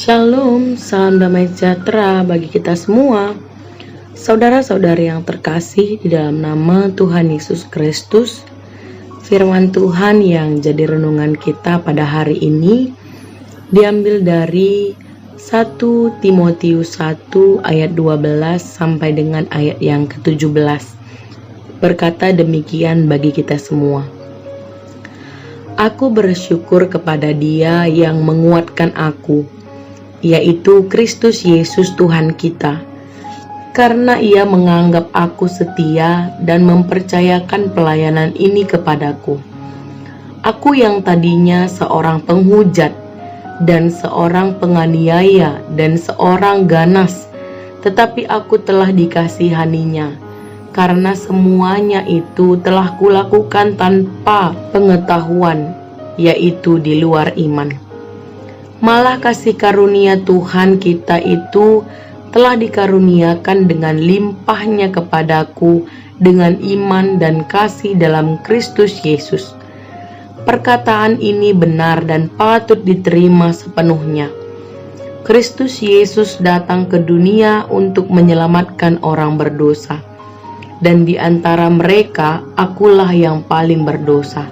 Shalom, salam damai sejahtera bagi kita semua. Saudara-saudari yang terkasih di dalam nama Tuhan Yesus Kristus, firman Tuhan yang jadi renungan kita pada hari ini diambil dari 1 Timotius 1 ayat 12 sampai dengan ayat yang ke-17. Berkata demikian bagi kita semua. Aku bersyukur kepada Dia yang menguatkan aku, yaitu Kristus Yesus Tuhan kita, karena Ia menganggap aku setia dan mempercayakan pelayanan ini kepadaku. Aku yang tadinya seorang penghujat dan seorang penganiaya dan seorang ganas, tetapi aku telah dikasihaninya, karena semuanya itu telah kulakukan tanpa pengetahuan, yaitu di luar iman. Malah kasih karunia Tuhan kita itu telah dikaruniakan dengan limpahnya kepadaku dengan iman dan kasih dalam Kristus Yesus. Perkataan ini benar dan patut diterima sepenuhnya. Kristus Yesus datang ke dunia untuk menyelamatkan orang berdosa, dan di antara mereka akulah yang paling berdosa.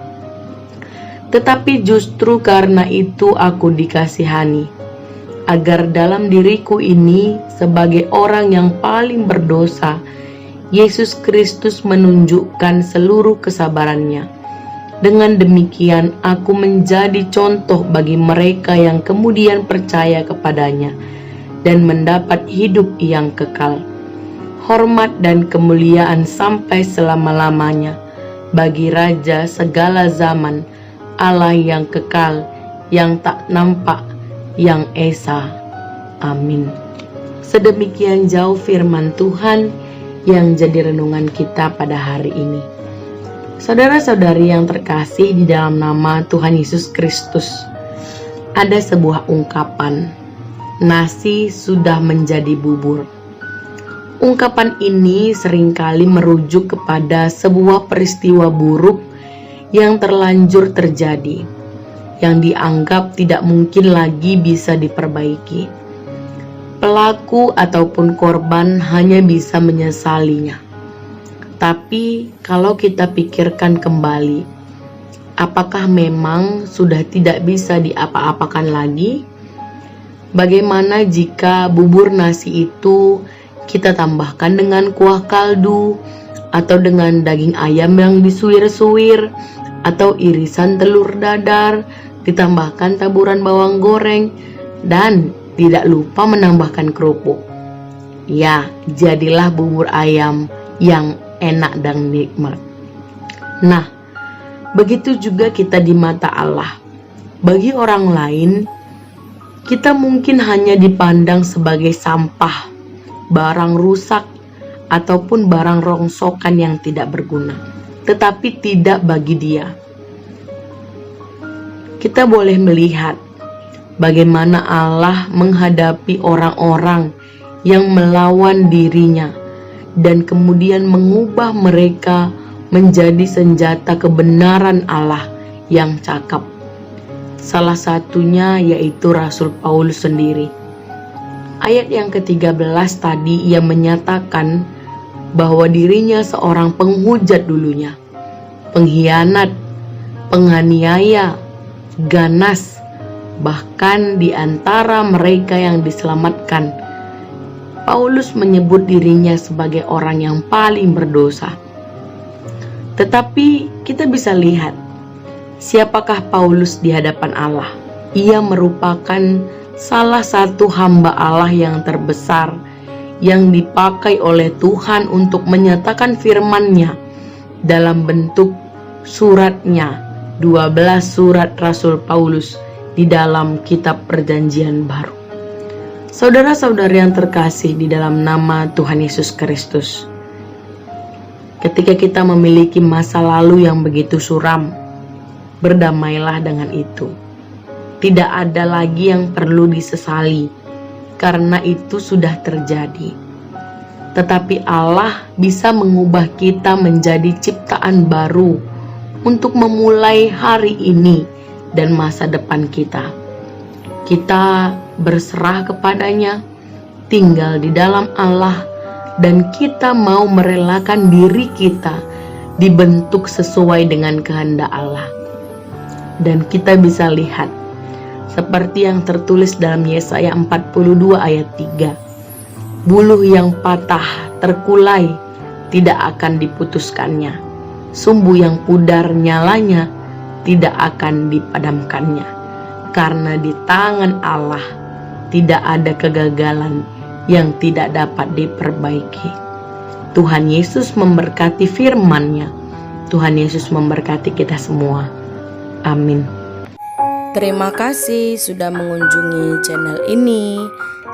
Tetapi justru karena itu aku dikasihani, agar dalam diriku ini sebagai orang yang paling berdosa, Yesus Kristus menunjukkan seluruh kesabarannya. Dengan demikian aku menjadi contoh bagi mereka yang kemudian percaya kepadanya dan mendapat hidup yang kekal. Hormat dan kemuliaan sampai selama-lamanya bagi Raja segala zaman, Allah yang kekal, yang tak nampak, yang esa. Amin. Sedemikian jauh firman Tuhan yang jadi renungan kita pada hari ini. Saudara-saudari yang terkasih di dalam nama Tuhan Yesus Kristus, ada sebuah ungkapan, nasi sudah menjadi bubur. Ungkapan ini seringkali merujuk kepada sebuah peristiwa buruk yang terlanjur terjadi, yang dianggap tidak mungkin lagi bisa diperbaiki. Pelaku ataupun korban hanya bisa menyesalinya. Tapi kalau kita pikirkan kembali, apakah memang sudah tidak bisa diapa-apakan lagi? Bagaimana jika bubur nasi itu kita tambahkan dengan kuah kaldu, atau dengan daging ayam yang disuir-suir, atau irisan telur dadar, ditambahkan taburan bawang goreng, dan tidak lupa menambahkan kerupuk. Ya, jadilah bubur ayam yang enak dan nikmat. Nah, begitu juga kita di mata Allah. Bagi orang lain, kita mungkin hanya dipandang sebagai sampah, barang rusak, ataupun barang rongsokan yang tidak berguna. Tetapi tidak bagi Dia. Kita boleh melihat bagaimana Allah menghadapi orang-orang yang melawan dirinya dan kemudian mengubah mereka menjadi senjata kebenaran Allah yang cakap. Salah satunya yaitu Rasul Paulus sendiri. Ayat yang ke-13 tadi ia menyatakan bahwa dirinya seorang penghujat dulunya, pengkhianat, penganiaya, ganas, bahkan di antara mereka yang diselamatkan, Paulus menyebut dirinya sebagai orang yang paling berdosa. Tetapi kita bisa lihat, siapakah Paulus di hadapan Allah? Ia merupakan salah satu hamba Allah yang terbesar, yang dipakai oleh Tuhan untuk menyatakan firman-Nya dalam bentuk suratnya, 12 surat Rasul Paulus di dalam kitab Perjanjian Baru. Saudara-saudari yang terkasih di dalam nama Tuhan Yesus Kristus, ketika kita memiliki masa lalu yang begitu suram, berdamailah dengan itu. Tidak ada lagi yang perlu disesali, karena itu sudah terjadi. Tetapi Allah bisa mengubah kita menjadi ciptaan baru untuk memulai hari ini dan masa depan kita. Kita berserah kepadanya, tinggal di dalam Allah, dan kita mau merelakan diri kita dibentuk sesuai dengan kehendak Allah. Dan kita bisa lihat seperti yang tertulis dalam Yesaya 42 ayat 3. Buluh yang patah terkulai tidak akan diputuskannya. Sumbu yang pudar nyalanya tidak akan dipadamkannya. Karena di tangan Allah tidak ada kegagalan yang tidak dapat diperbaiki. Tuhan Yesus memberkati firman-Nya. Tuhan Yesus memberkati kita semua. Amin. Terima kasih sudah mengunjungi channel ini.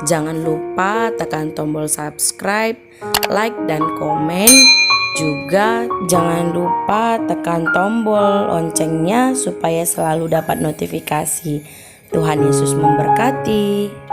Jangan lupa tekan tombol subscribe, like, dan komen. Juga jangan lupa tekan tombol loncengnya supaya selalu dapat notifikasi. Tuhan Yesus memberkati.